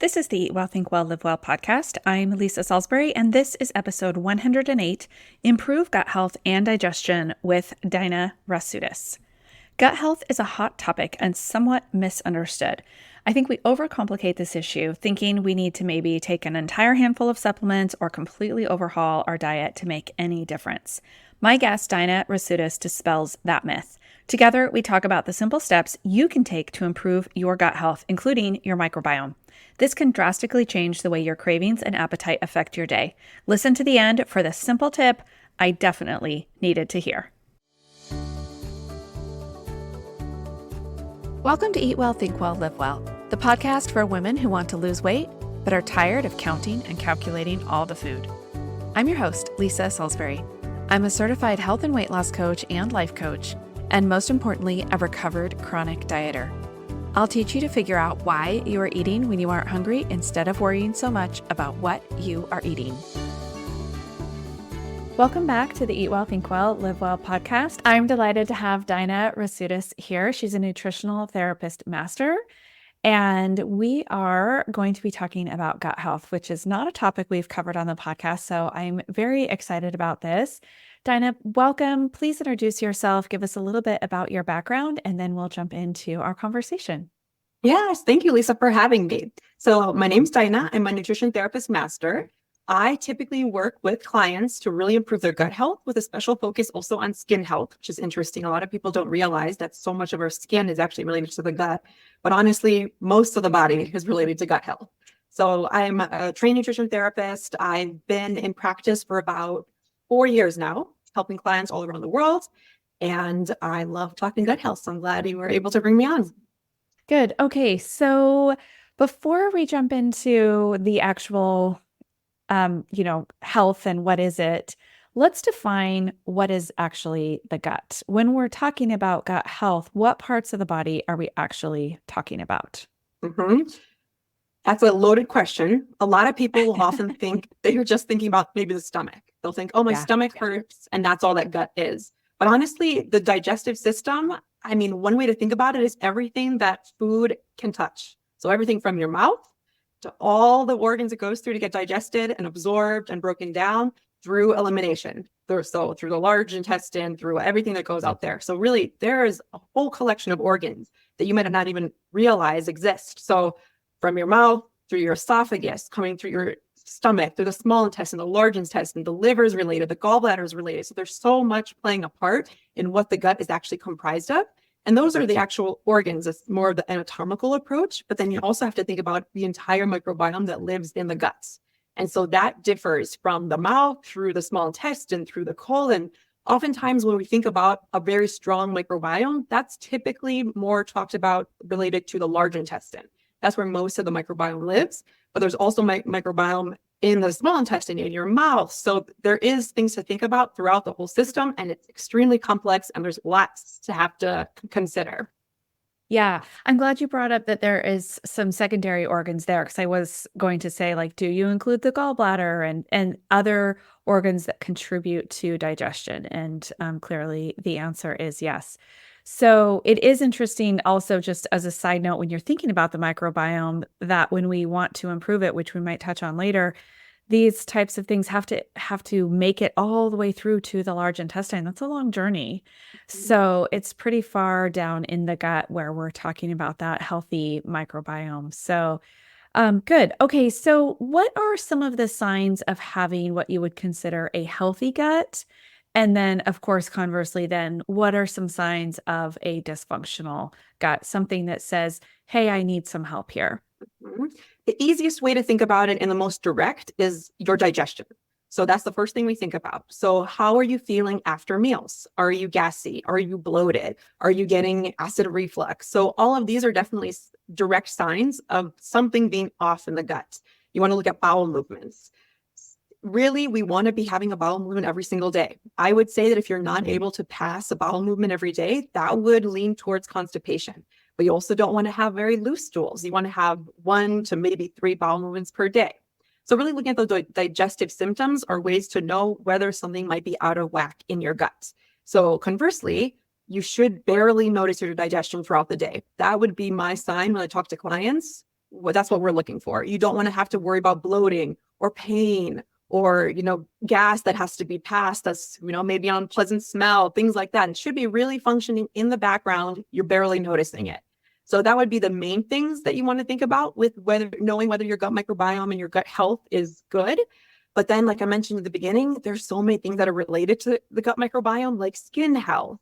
This is the Eat Well, Think Well, Live Well podcast. I'm Lisa Salisbury, and this is episode 108, Improve Gut Health and Digestion with Daina Rasutis. Gut health is a hot topic and somewhat misunderstood. I think we overcomplicate this issue, thinking we need to maybe take an entire handful of supplements or completely overhaul our diet to make any difference. My guest, Daina Rasutis, dispels that myth. Together, we talk about the simple steps you can take to improve your gut health, including your microbiome. This can drastically change the way your cravings and appetite affect your day. Listen to the end for the simple tip I definitely needed to hear. Welcome to Eat Well, Think Well, Live Well, the podcast for women who want to lose weight but are tired of counting and calculating all the food. I'm your host, Lisa Salisbury. I'm a certified health and weight loss coach and life coach, and most importantly, a recovered chronic dieter. I'll teach you to figure out why you are eating when you aren't hungry instead of worrying so much about what you are eating. Welcome back to the Eat Well, Think Well, Live Well podcast. I'm delighted to have Daina Rasutis here. She's a nutritional therapist master, and we are going to be talking about gut health, which is not a topic we've covered on the podcast, so I'm very excited about this. Daina, welcome. Please introduce yourself, give us a little bit about your background, and then we'll jump into our conversation. Yes, thank you, Lisa, for having me. So my name's Daina. I'm a nutrition therapist master. I typically work with clients to really improve their gut health with a special focus also on skin health, which is interesting. A lot of people don't realize that so much of our skin is actually related to the gut, but honestly, most of the body is related to gut health. So I'm a trained nutrition therapist. I've been in practice for about 4 years now, helping clients all around the world. And I love talking gut health. So I'm glad you were able to bring me on. Good. Okay. So before we jump into the actual, health and what is it, let's define what is actually the gut. When we're talking about gut health, what parts of the body are we actually talking about? That's a loaded question. A lot of people will often think that you're just thinking about maybe the stomach. They'll think, oh, my stomach hurts, and that's all that gut is. But honestly, the digestive system, one way to think about it is everything that food can touch. So everything from your mouth to all the organs it goes through to get digested and absorbed and broken down through elimination. So through the large intestine, through everything that goes out there. So really, there is a whole collection of organs that you might not even realize exist. So from your mouth, through your esophagus, coming through your stomach, through the small intestine, the large intestine, the liver is related, the gallbladder is related. So there's so much playing a part in what the gut is actually comprised of. And those are the actual organs. It's more of the anatomical approach, but then you also have to think about the entire microbiome that lives in the guts. And so that differs from the mouth through the small intestine, through the colon. Oftentimes when we think about a very strong microbiome, that's typically more talked about related to the large intestine. That's where most of the microbiome lives, but there's also microbiome in the small intestine, in your mouth. So there is things to think about throughout the whole system, and it's extremely complex, and there's lots to have to consider. Yeah, I'm glad you brought up that there is some secondary organs there, because I was going to say, do you include the gallbladder and other organs that contribute to digestion? And clearly the answer is yes. So it is interesting also, just as a side note, when you're thinking about the microbiome, that when we want to improve it, which we might touch on later, these types of things have to make it all the way through to the large intestine. That's a long journey. So it's pretty far down in the gut where we're talking about that healthy microbiome. So good. Okay. So what are some of the signs of having what you would consider a healthy gut? And then, of course, conversely, then what are some signs of a dysfunctional gut? Something that says, hey, I need some help here. The easiest way to think about it and the most direct is your digestion. So that's the first thing we think about. So how are you feeling after meals? Are you gassy? Are you bloated? Are you getting acid reflux? So all of these are definitely direct signs of something being off in the gut. You want to look at bowel movements. Really, we want to be having a bowel movement every single day. I would say that if you're not able to pass a bowel movement every day, that would lean towards constipation. But you also don't want to have very loose stools. You want to have 1 to maybe 3 bowel movements per day. So really looking at those digestive symptoms are ways to know whether something might be out of whack in your gut. So conversely, you should barely notice your digestion throughout the day. That would be my sign when I talk to clients. that's what we're looking for. You don't want to have to worry about bloating or pain or, gas that has to be passed. That's, maybe unpleasant smell, things like that. It should be really functioning in the background. You're barely noticing it. So that would be the main things that you want to think about with knowing whether your gut microbiome and your gut health is good. But then, like I mentioned at the beginning, there's so many things that are related to the gut microbiome, like skin health.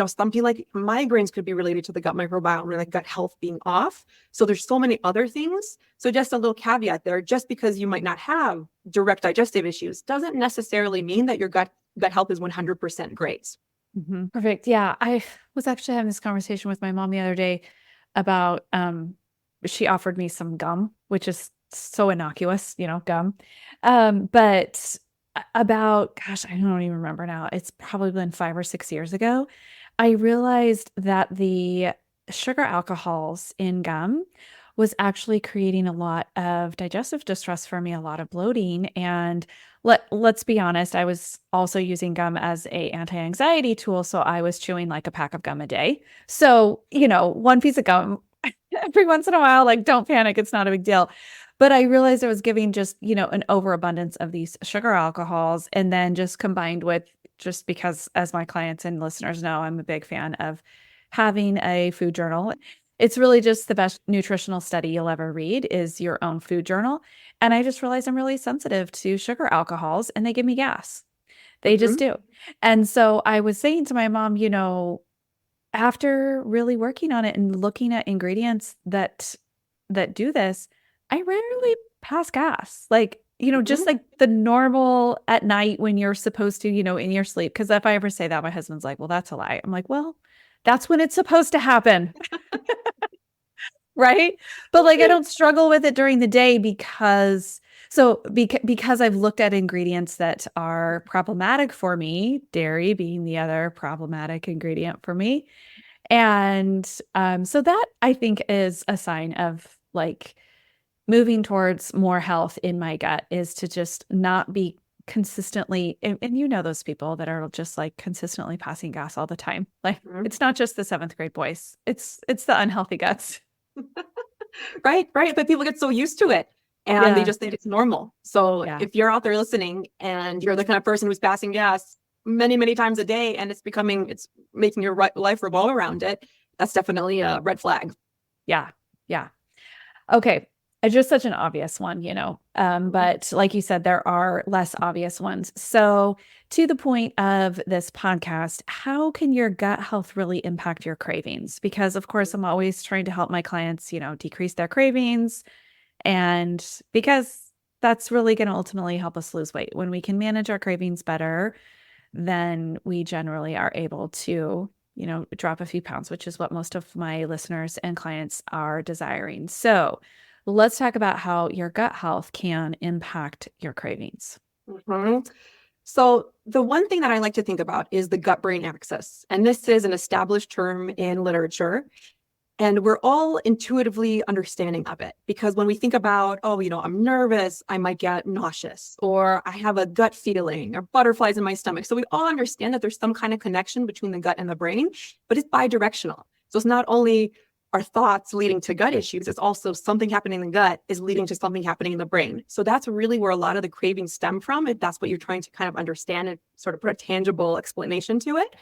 Something like migraines could be related to the gut microbiome or like gut health being off. So there's so many other things. So just a little caveat there, just because you might not have direct digestive issues doesn't necessarily mean that your gut health is 100% great. Mm-hmm. Perfect. Yeah. I was actually having this conversation with my mom the other day about, she offered me some gum, which is so innocuous, gum. But about, gosh, I don't even remember now. It's probably been 5 or 6 years ago. I realized that the sugar alcohols in gum was actually creating a lot of digestive distress for me, a lot of bloating. And let's be honest, I was also using gum as a anti-anxiety tool. So I was chewing like a pack of gum a day. So, one piece of gum every once in a while, like, don't panic, it's not a big deal. But I realized I was giving just, an overabundance of these sugar alcohols. And then just combined with, just because, as my clients and listeners know, I'm a big fan of having a food journal. It's really just the best nutritional study you'll ever read is your own food journal. And I just realized I'm really sensitive to sugar alcohols and they give me gas. They just do. And so I was saying to my mom, after really working on it and looking at ingredients that do this, I rarely pass gas. Like, just like the normal at night when you're supposed to, in your sleep. Because if I ever say that, my husband's like, well, that's a lie. I'm like, well, that's when it's supposed to happen. Right. But like, I don't struggle with it during the day because I've looked at ingredients that are problematic for me, dairy being the other problematic ingredient for me. And so that I think is a sign of like moving towards more health in my gut is to just not be consistently, and those people that are just like consistently passing gas all the time. Like it's not just the 7th grade boys, it's the unhealthy guts. Right. But people get so used to it and they just think it's normal. So if you're out there listening and you're the kind of person who's passing gas many, many times a day and it's making your life revolve around it, that's definitely a red flag. Yeah. Okay. Just such an obvious one, but like you said, there are less obvious ones. So to the point of this podcast, how can your gut health really impact your cravings? Because of course, I'm always trying to help my clients, decrease their cravings. And because that's really going to ultimately help us lose weight. When we can manage our cravings better, then we generally are able to, drop a few pounds, which is what most of my listeners and clients are desiring. So let's talk about how your gut health can impact your cravings. So the one thing that I like to think about is the gut-brain axis. And this is an established term in literature. And we're all intuitively understanding of it because when we think about, I'm nervous, I might get nauseous, or I have a gut feeling or butterflies in my stomach. So we all understand that there's some kind of connection between the gut and the brain, but it's bidirectional. So it's not only our thoughts leading to gut issues, it's also something happening in the gut is leading to something happening in the brain. So that's really where a lot of the cravings stem from, if that's what you're trying to kind of understand and sort of put a tangible explanation to it.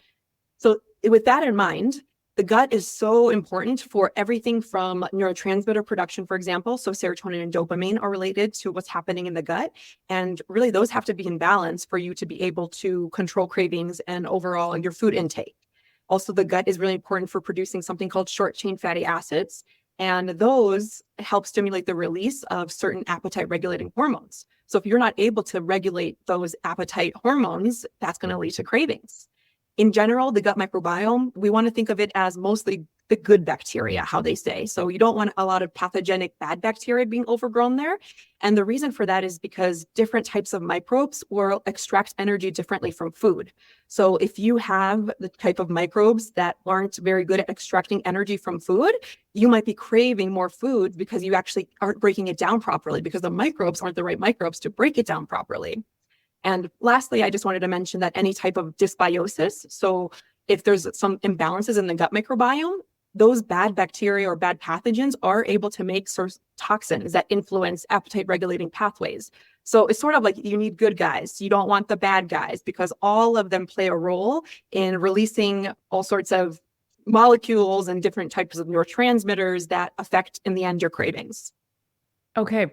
So with that in mind, the gut is so important for everything from neurotransmitter production, for example. So serotonin and dopamine are related to what's happening in the gut. And really, those have to be in balance for you to be able to control cravings and overall your food intake. Also, the gut is really important for producing something called short-chain fatty acids. And those help stimulate the release of certain appetite regulating hormones. So if you're not able to regulate those appetite hormones, that's going to lead to cravings. In general, the gut microbiome, we want to think of it as mostly the good bacteria, how they say. So you don't want a lot of pathogenic bad bacteria being overgrown there. And the reason for that is because different types of microbes will extract energy differently from food. So if you have the type of microbes that aren't very good at extracting energy from food, you might be craving more food because you actually aren't breaking it down properly because the microbes aren't the right microbes to break it down properly. And lastly, I just wanted to mention that any type of dysbiosis, so if there's some imbalances in the gut microbiome, those bad bacteria or bad pathogens are able to make sort of toxins that influence appetite regulating pathways. So it's sort of like you need good guys. You don't want the bad guys because all of them play a role in releasing all sorts of molecules and different types of neurotransmitters that affect in the end your cravings. Okay.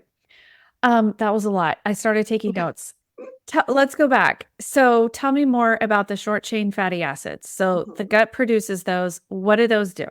That was a lot. I started taking notes. Let's go back. So tell me more about the short chain fatty acids. So the gut produces those. What do those do?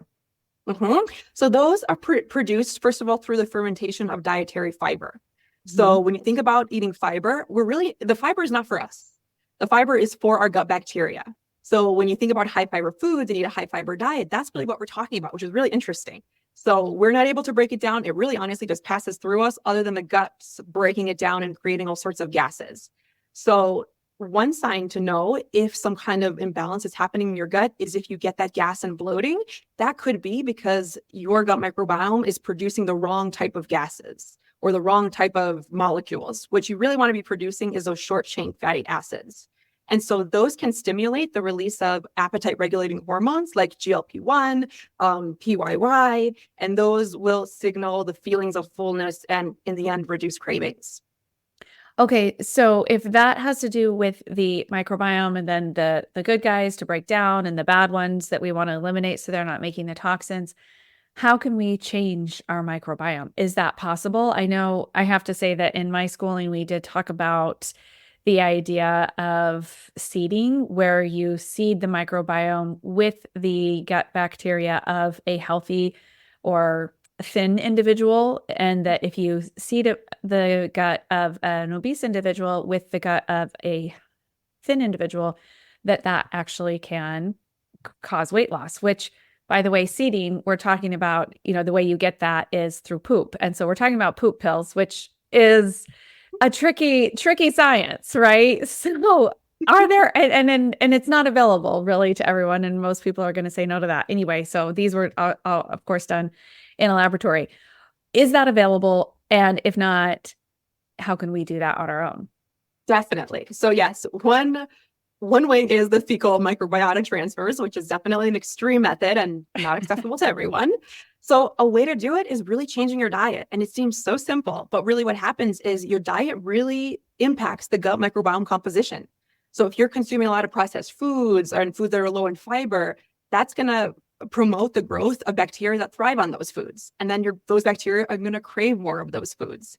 So those are produced, first of all, through the fermentation of dietary fiber. So when you think about eating fiber, the fiber is not for us. The fiber is for our gut bacteria. So when you think about high fiber foods and eat a high fiber diet, that's really what we're talking about, which is really interesting. So we're not able to break it down. It really honestly just passes through us other than the guts breaking it down and creating all sorts of gases. So one sign to know if some kind of imbalance is happening in your gut is if you get that gas and bloating. That could be because your gut microbiome is producing the wrong type of gases or the wrong type of molecules. What you really want to be producing is those short chain fatty acids. And so those can stimulate the release of appetite regulating hormones like GLP-1, PYY, and those will signal the feelings of fullness and in the end reduce cravings. Okay, so if that has to do with the microbiome and then the good guys to break down and the bad ones that we want to eliminate so they're not making the toxins, how can we change our microbiome? Is that possible? I know I have to say that in my schooling, we did talk about the idea of seeding, where you seed the microbiome with the gut bacteria of a healthy or thin individual, and that if you seed the gut of an obese individual with the gut of a thin individual, that actually can cause weight loss, which, by the way, seeding, we're talking about, the way you get that is through poop. And so we're talking about poop pills, which is a tricky science, right? So are there, and it's not available really to everyone, and most people are going to say no to that anyway. So these were, of course, done in a laboratory. Is that available? And if not, how can we do that on our own? Definitely. So yes, one way is the fecal microbiotic transfers, which is definitely an extreme method and not accessible to everyone. So a way to do it is really changing your diet. And it seems so simple, but really what happens is your diet really impacts the gut microbiome composition. So if you're consuming a lot of processed foods and foods that are low in fiber, that's going to promote the growth of bacteria that thrive on those foods. And then those bacteria are going to crave more of those foods.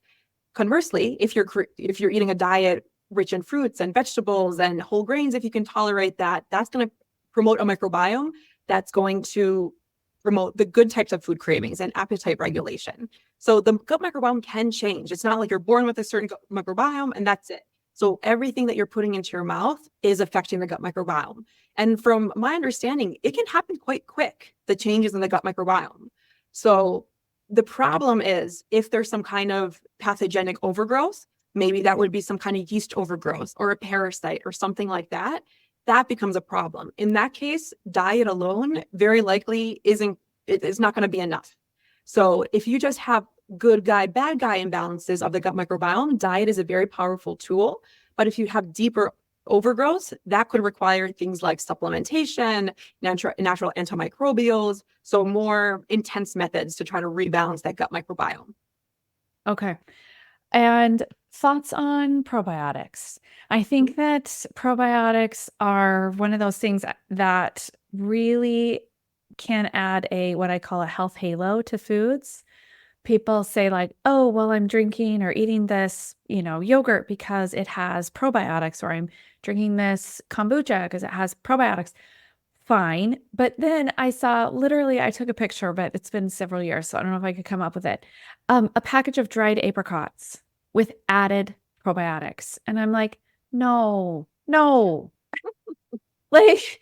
Conversely, if you're eating a diet rich in fruits and vegetables and whole grains, if you can tolerate that, that's going to promote a microbiome that's going to promote the good types of food cravings and appetite regulation. So the gut microbiome can change. It's not like you're born with a certain gut microbiome and that's it. So everything that you're putting into your mouth is affecting the gut microbiome. And from my understanding, it can happen quite quick, the changes in the gut microbiome. So the problem is if there's some kind of pathogenic overgrowth, maybe that would be some kind of yeast overgrowth or a parasite or something like that, that becomes a problem. In that case, diet alone very likely is not going to be enough. So if you just have good guy, bad guy imbalances of the gut microbiome, diet is a very powerful tool. But if you have deeper overgrowth, that could require things like supplementation, natural antimicrobials, so more intense methods to try to rebalance that gut microbiome. Okay. And thoughts on probiotics? I think that probiotics are one of those things that really can add what I call a health halo to foods. People say like, oh, well, I'm drinking or eating this, yogurt because it has probiotics, or I'm drinking this kombucha because it has probiotics. Fine. But then I took a picture, but it's been several years, so I don't know if I could come up with it. A package of dried apricots with added probiotics. And I'm like, no, no. Like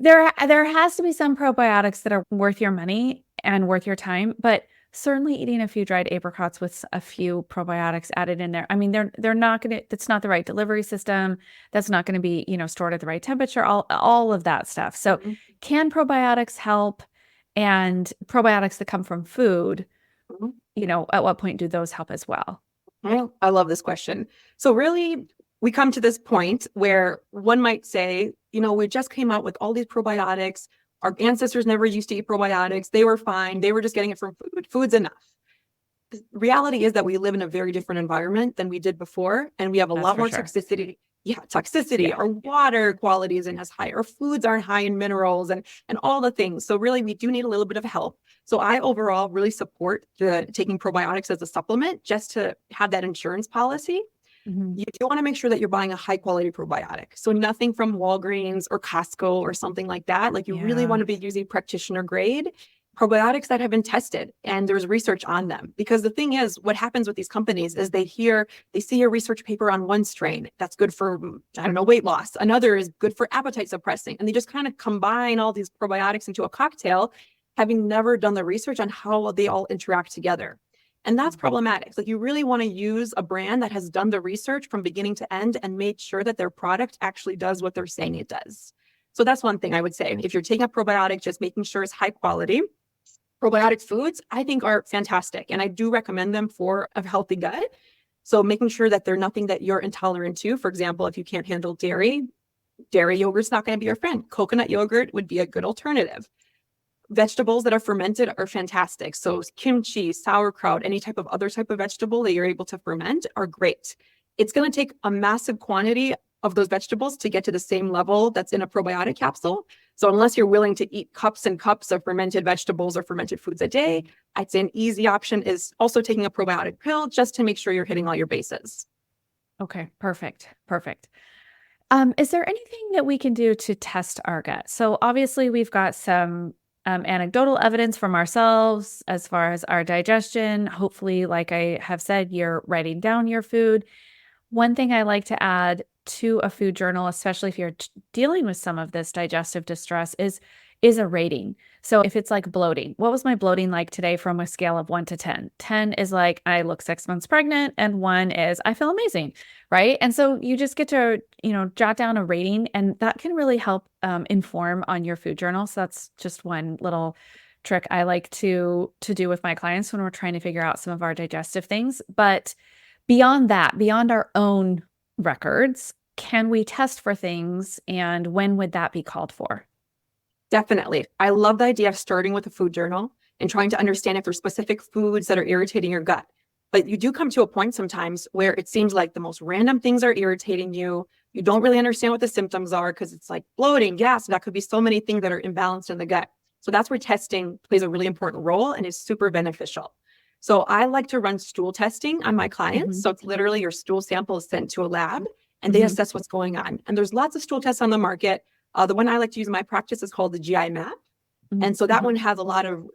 there has to be some probiotics that are worth your money and worth your time, but certainly eating a few dried apricots with a few probiotics added in there. I mean, they're not going to, that's not the right delivery system. That's not going to be, stored at the right temperature, all of that stuff. So can probiotics help? And probiotics that come from food, at what point do those help as well? Well, I love this question. So really, we come to this point where one might say, we just came out with all these probiotics. Our ancestors never used to eat probiotics. They were fine. They were just getting it from food. Food's enough. The reality is that we live in a very different environment than we did before, and we have a That's lot for more sure. toxicity. Yeah, toxicity. Yeah. Our water quality isn't as high. Our foods aren't high in minerals and all the things. So really, we do need a little bit of help. So I overall really support taking probiotics as a supplement just to have that insurance policy. Mhm. You do want to make sure that you're buying a high quality probiotic. So nothing from Walgreens or Costco or something like that. Like you really want Yeah. to be using practitioner grade probiotics that have been tested and there's research on them. Because the thing is, what happens with these companies is they see a research paper on one strain that's good for, I don't know, weight loss. Another is good for appetite suppressing. And they just kind of combine all these probiotics into a cocktail, having never done the research on how they all interact together. And that's problematic. Like you really want to use a brand that has done the research from beginning to end and made sure that their product actually does what they're saying it does. So that's one thing I would say. If you're taking a probiotic, just making sure it's high quality. Probiotic foods, I think, are fantastic. And I do recommend them for a healthy gut. So making sure that they're nothing that you're intolerant to. For example, if you can't handle dairy, dairy yogurt's not going to be your friend. Coconut yogurt would be a good alternative. Vegetables that are fermented are fantastic. So kimchi, sauerkraut, any type of other type of vegetable that you're able to ferment are great. It's going to take a massive quantity of those vegetables to get to the same level that's in a probiotic capsule. So unless you're willing to eat cups and cups of fermented vegetables or fermented foods a day, I'd say an easy option is also taking a probiotic pill just to make sure you're hitting all your bases. Okay. Perfect. Perfect. Is there anything that we can do to test our gut? So obviously we've got some anecdotal evidence from ourselves as far as our digestion. Hopefully, like I have said, you're writing down your food. One thing I like to add to a food journal, especially if you're dealing with some of this digestive distress, is a rating. So if it's like bloating, what was my bloating like today from a scale of 1 to 10? 10 is like I look 6 months pregnant, and 1 is I feel amazing, right? And so you just get to, jot down a rating, and that can really help inform on your food journal. So that's just one little trick I like to do with my clients when we're trying to figure out some of our digestive things. But beyond that, beyond our own records, can we test for things, and when would that be called for? Definitely. I love the idea of starting with a food journal and trying to understand if there's specific foods that are irritating your gut. But you do come to a point sometimes where it seems like the most random things are irritating you. You don't really understand what the symptoms are because it's like bloating, gas. That could be so many things that are imbalanced in the gut. So that's where testing plays a really important role and is super beneficial. So I like to run stool testing on my clients. Mhm. So it's literally your stool sample is sent to a lab and they Mhm. assess what's going on. And there's lots of stool tests on the market. The one I like to use in my practice is called the GI map. And so that Mhm. one has a lot of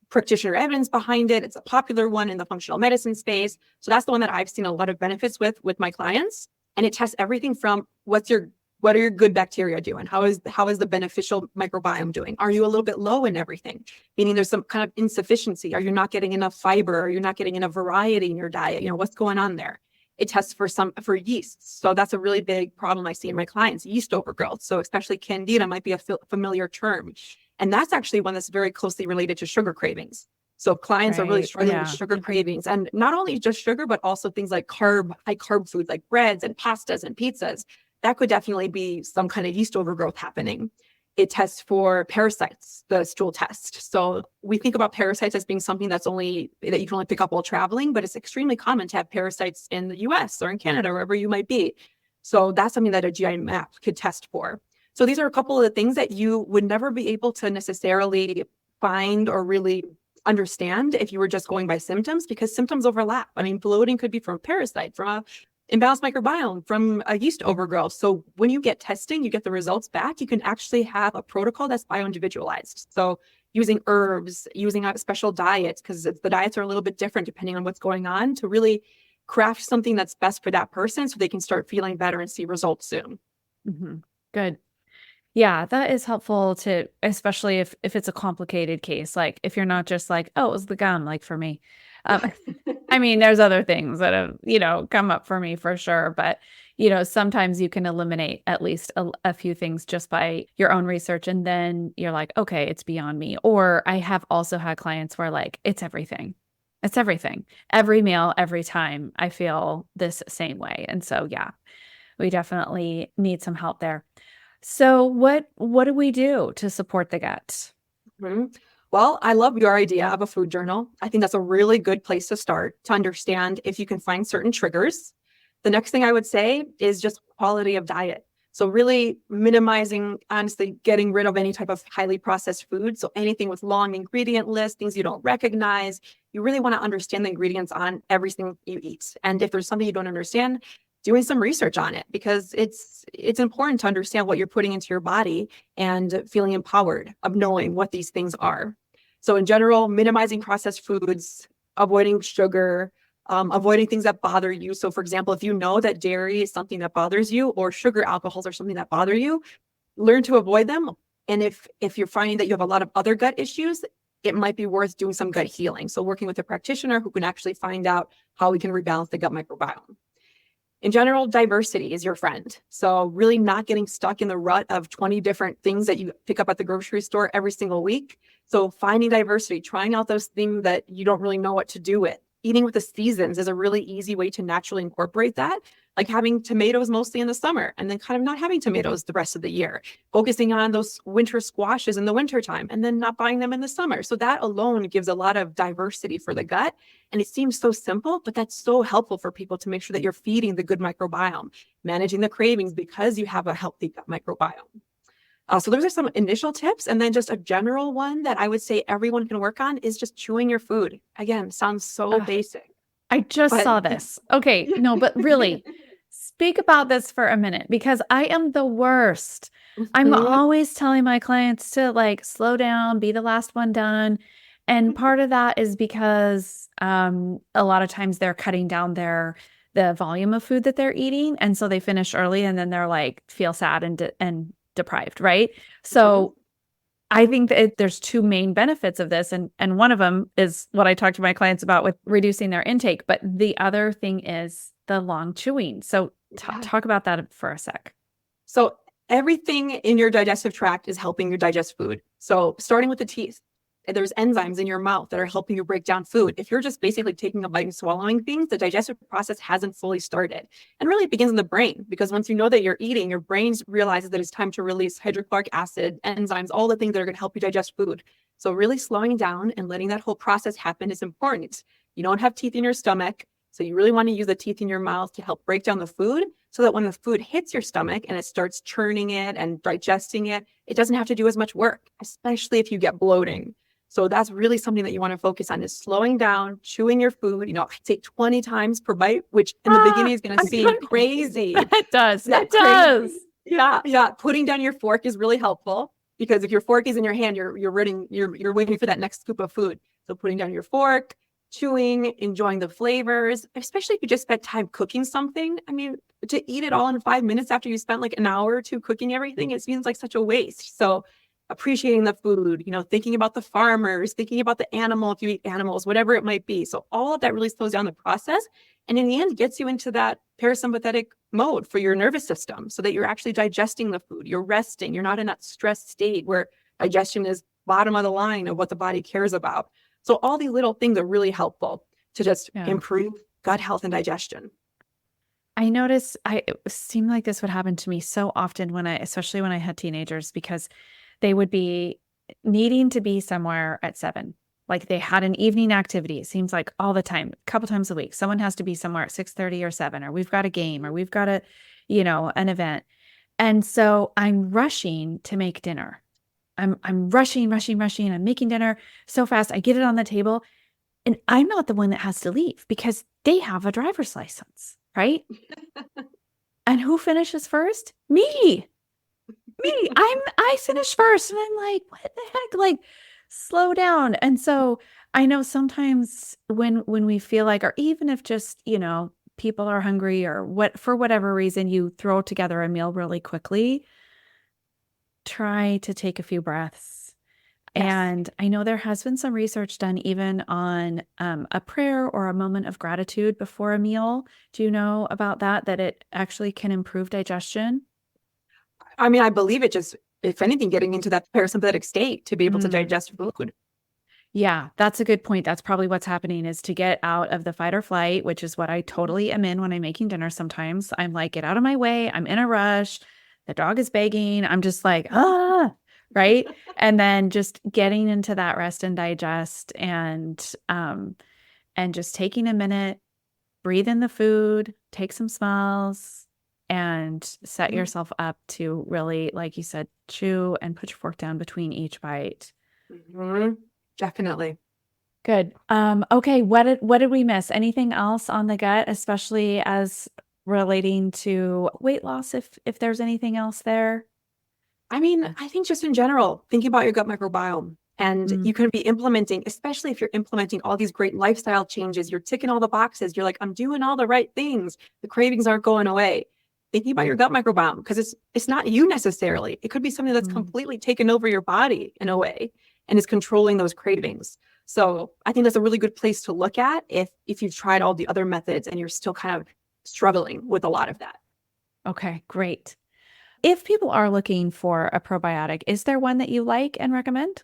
practitioner evidence behind it. It's a popular one in the functional medicine space. So that's the one that I've seen a lot of benefits with my clients. And it tests everything from what are your good bacteria doing? How is the beneficial microbiome doing? Are you a little bit low in everything? Meaning there's some kind of insufficiency. Are you not getting enough fiber? Are you not getting enough variety in your diet? What's going on there? It tests for yeast. So that's a really big problem I see in my clients, yeast overgrowth. So especially candida might be a familiar term. And that's actually one that's very closely related to sugar cravings. So clients are really Right. struggling with Yeah. sugar cravings, and not only just sugar, but also things like high carb foods like breads and pastas and pizzas. That could definitely be some kind of yeast overgrowth happening. It tests for parasites, the stool test. So we think about parasites as being something that you can only pick up while traveling, but it's extremely common to have parasites in the US or in Canada, wherever you might be. So that's something that a GI map could test for. So these are a couple of the things that you would never be able to necessarily find or really understand if you were just going by symptoms, because symptoms overlap. I mean, bloating could be from a parasite, from a imbalanced microbiome, from a yeast overgrowth. So when you get testing, you get the results back, you can actually have a protocol that's bio-individualized. So using herbs, using a special diet, because the diets are a little bit different depending on what's going on, to really craft something that's best for that person so they can start feeling better and see results soon. Mhm. Good. Yeah, that is helpful to, especially if it's a complicated case. Like if you're not just like, oh, it was the gum, like for me. Um, I mean, there's other things that have, come up for me for sure. But, sometimes you can eliminate at least a few things just by your own research. And then you're like, okay, it's beyond me. Or I have also had clients where like, it's everything. It's everything. Every meal, every time I feel this same way. And so, yeah, we definitely need some help there. So what do we do to support the gut? Mhm. Well, I love your idea of a food journal. I think that's a really good place to start to understand if you can find certain triggers. The next thing I would say is just quality of diet. So, really minimizing, honestly, getting rid of any type of highly processed food. So, anything with long ingredient lists, things you don't recognize. You really want to understand the ingredients on everything you eat. And if there's something you don't understand, doing some research on it because it's important to understand what you're putting into your body and feeling empowered of knowing what these things are. So, in general, minimizing processed foods, avoiding sugar, avoiding things that bother you. So, for example, if you know that dairy is something that bothers you or sugar alcohols are something that bother you, learn to avoid them. And if you're finding that you have a lot of other gut issues, it might be worth doing some gut healing. So, working with a practitioner who can actually find out how we can rebalance the gut microbiome. In general, diversity is your friend. So, really not getting stuck in the rut of 20 different things that you pick up at the grocery store every single week. So, finding diversity, trying out those things that you don't really know what to do with. Eating with the seasons is a really easy way to naturally incorporate that, like having tomatoes mostly in the summer and then kind of not having tomatoes the rest of the year, focusing on those winter squashes in the wintertime and then not buying them in the summer. So, that alone gives a lot of diversity for the gut. And it seems so simple, but that's so helpful for people to make sure that you're feeding the good microbiome, managing the cravings because you have a healthy gut microbiome. So those are some initial tips. And then just a general one that I would say everyone can work on is just chewing your food. Again, sounds so Ugh, basic, I just but saw this. Okay, no, but really, speak about this for a minute because I am the worst. I'm Mhm. always telling my clients to like slow down, be the last one done. And part of that is because a lot of times they're cutting down the volume of food that they're eating, and so they finish early, and then they're like feel sad and deprived, right? Mhm. So I think that there's two main benefits of this, and one of them is what I talk to my clients about with reducing their intake. But the other thing is the long chewing. So Yeah. talk about that for a sec. So everything in your digestive tract is helping you digest food. So starting with the teeth, there's enzymes in your mouth that are helping you break down food. If you're just basically taking a bite and swallowing things, the digestive process hasn't fully started. And really it begins in the brain because once you know that you're eating, your brain realizes that it's time to release hydrochloric acid, enzymes, all the things that are going to help you digest food. So really slowing down and letting that whole process happen is important. You don't have teeth in your stomach. So you really want to use the teeth in your mouth to help break down the food so that when the food hits your stomach and it starts churning it and digesting it, it doesn't have to do as much work, especially if you get bloating. So that's really something that you want to focus on is slowing down, chewing your food, say 20 times per bite, which in the Ah, beginning is going to seem crazy. it does. Not It does. crazy. Yeah, yeah. Putting down your fork is really helpful because if your fork is in your hand, you're waiting for that next scoop of food. So putting down your fork, chewing, enjoying the flavors, especially if you just spent time cooking something. I mean, to eat it all in 5 minutes after you spent like an hour or two cooking everything, it seems like such a waste. So appreciating the food, thinking about the farmers, thinking about the animal, if you eat animals, whatever it might be. So all of that really slows down the process. And in the end, gets you into that parasympathetic mode for your nervous system so that you're actually digesting the food. You're resting. You're not in that stressed state where digestion is bottom of the line of what the body cares about. So all these little things are really helpful to just Yeah. improve gut health and digestion. I notice it seemed like this would happen to me so often especially when I had teenagers, because they would be needing to be somewhere at 7. Like they had an evening activity. It seems like all the time, a couple times a week, someone has to be somewhere at 6:30 or 7, or we've got a game, or we've got an event. And so I'm rushing to make dinner. I'm rushing, rushing, rushing. I'm making dinner so fast. I get it on the table, and I'm not the one that has to leave because they have a driver's license, right? And who finishes first? Me. Me. I finish first. And I'm like, what the heck? Like, slow down. And so I know sometimes when we feel like, or even if just, people are hungry or for whatever reason, you throw together a meal really quickly, try to take a few breaths. Yes. And I know there has been some research done even on a prayer or a moment of gratitude before a meal. Do you know about that? That it actually can improve digestion? I mean, I believe it just, if anything, getting into that parasympathetic state to be able to Mm. digest food. Yeah, that's a good point. That's probably what's happening, is to get out of the fight or flight, which is what I totally am in when I'm making dinner sometimes. I'm like, get out of my way. I'm in a rush. the dog is begging. I'm just like, ah, right. And then just getting into that rest and digest and just taking a minute, breathe in the food, take some smells, and set yourself up to really, like you said, chew and put your fork down between each bite. Mhm. Definitely. Good. Okay. What did we miss? Anything else on the gut, especially as relating to weight loss, if there's anything else there? I mean, I think just in general, thinking about your gut microbiome, and Mm, you can be implementing, especially if you're implementing all these great lifestyle changes, you're ticking all the boxes, you're like, I'm doing all the right things. The cravings aren't going away. Thinking about your gut microbiome, because it's not you necessarily. It could be something that's mm. completely taken over your body in a way and is controlling those cravings. So I think that's a really good place to look at if you've tried all the other methods and you're still kind of struggling with a lot of that. Okay, great. If people are looking for a probiotic, is there one that you like and recommend?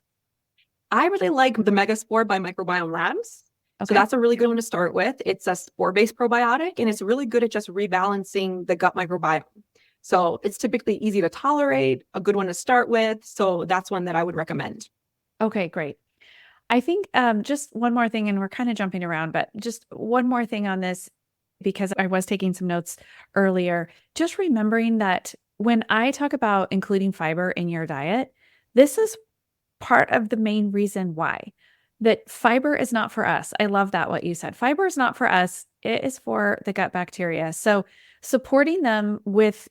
I really like the Megaspore by Microbiome Labs. So Okay. that's a really good one to start with. It's a spore-based probiotic, and it's really good at just rebalancing the gut microbiome. So it's typically easy to tolerate, a good one to start with. So that's one that I would recommend. Okay, great. I think just one more thing, and we're kind of jumping around, but just one more thing on this, because I was taking some notes earlier. Just remembering that when I talk about including fiber in your diet, this is part of the main reason why. That fiber is not for us. I love that what you said. Fiber is not for us. It is for the gut bacteria. So supporting them with,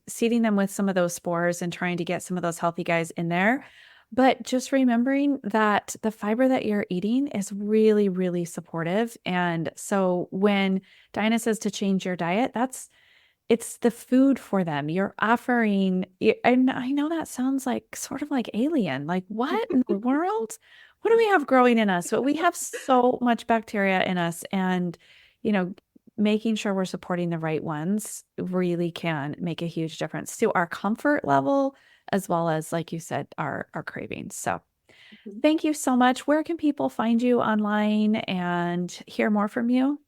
seeding them with some of those spores and trying to get some of those healthy guys in there. But just remembering that the fiber that you're eating is really, really supportive. And so when Dinah says to change your diet, it's the food for them. You're offering, and I know that sounds like sort of like alien. Like, what in the world? What do we have growing in us? But we have so much bacteria in us, and you know, making sure we're supporting the right ones really can make a huge difference to our comfort level, as well as, like you said, our cravings. So, thank you so much. Where can people find you online and hear more from you?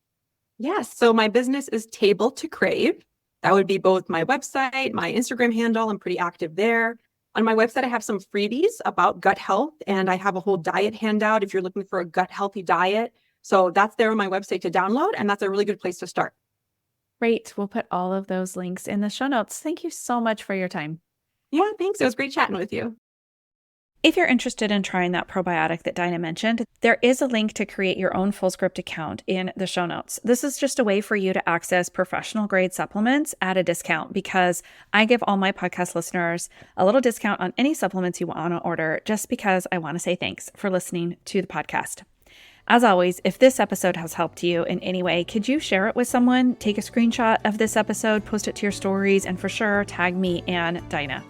Yes. So my business is Table to Crave. That would be both my website, my Instagram handle. I'm pretty active there. On my website, I have some freebies about gut health, and I have a whole diet handout if you're looking for a gut healthy diet. So that's there on my website to download, and that's a really good place to start. Great. We'll put all of those links in the show notes. Thank you so much for your time. Yeah, thanks. It was great chatting with you. If you're interested in trying that probiotic that Dinah mentioned, there is a link to create your own FullScript account in the show notes. This is just a way for you to access professional grade supplements at a discount, because I give all my podcast listeners a little discount on any supplements you want to order, just because I want to say thanks for listening to the podcast. As always, if this episode has helped you in any way, could you share it with someone? Take a screenshot of this episode, post it to your stories, and for sure, tag me and Dinah.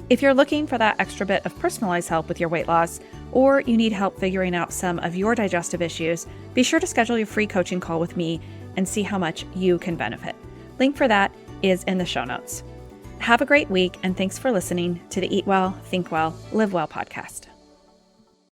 If you're looking for that extra bit of personalized help with your weight loss, or you need help figuring out some of your digestive issues, be sure to schedule your free coaching call with me and see how much you can benefit. Link for that is in the show notes. Have a great week, and thanks for listening to the Eat Well, Think Well, Live Well podcast.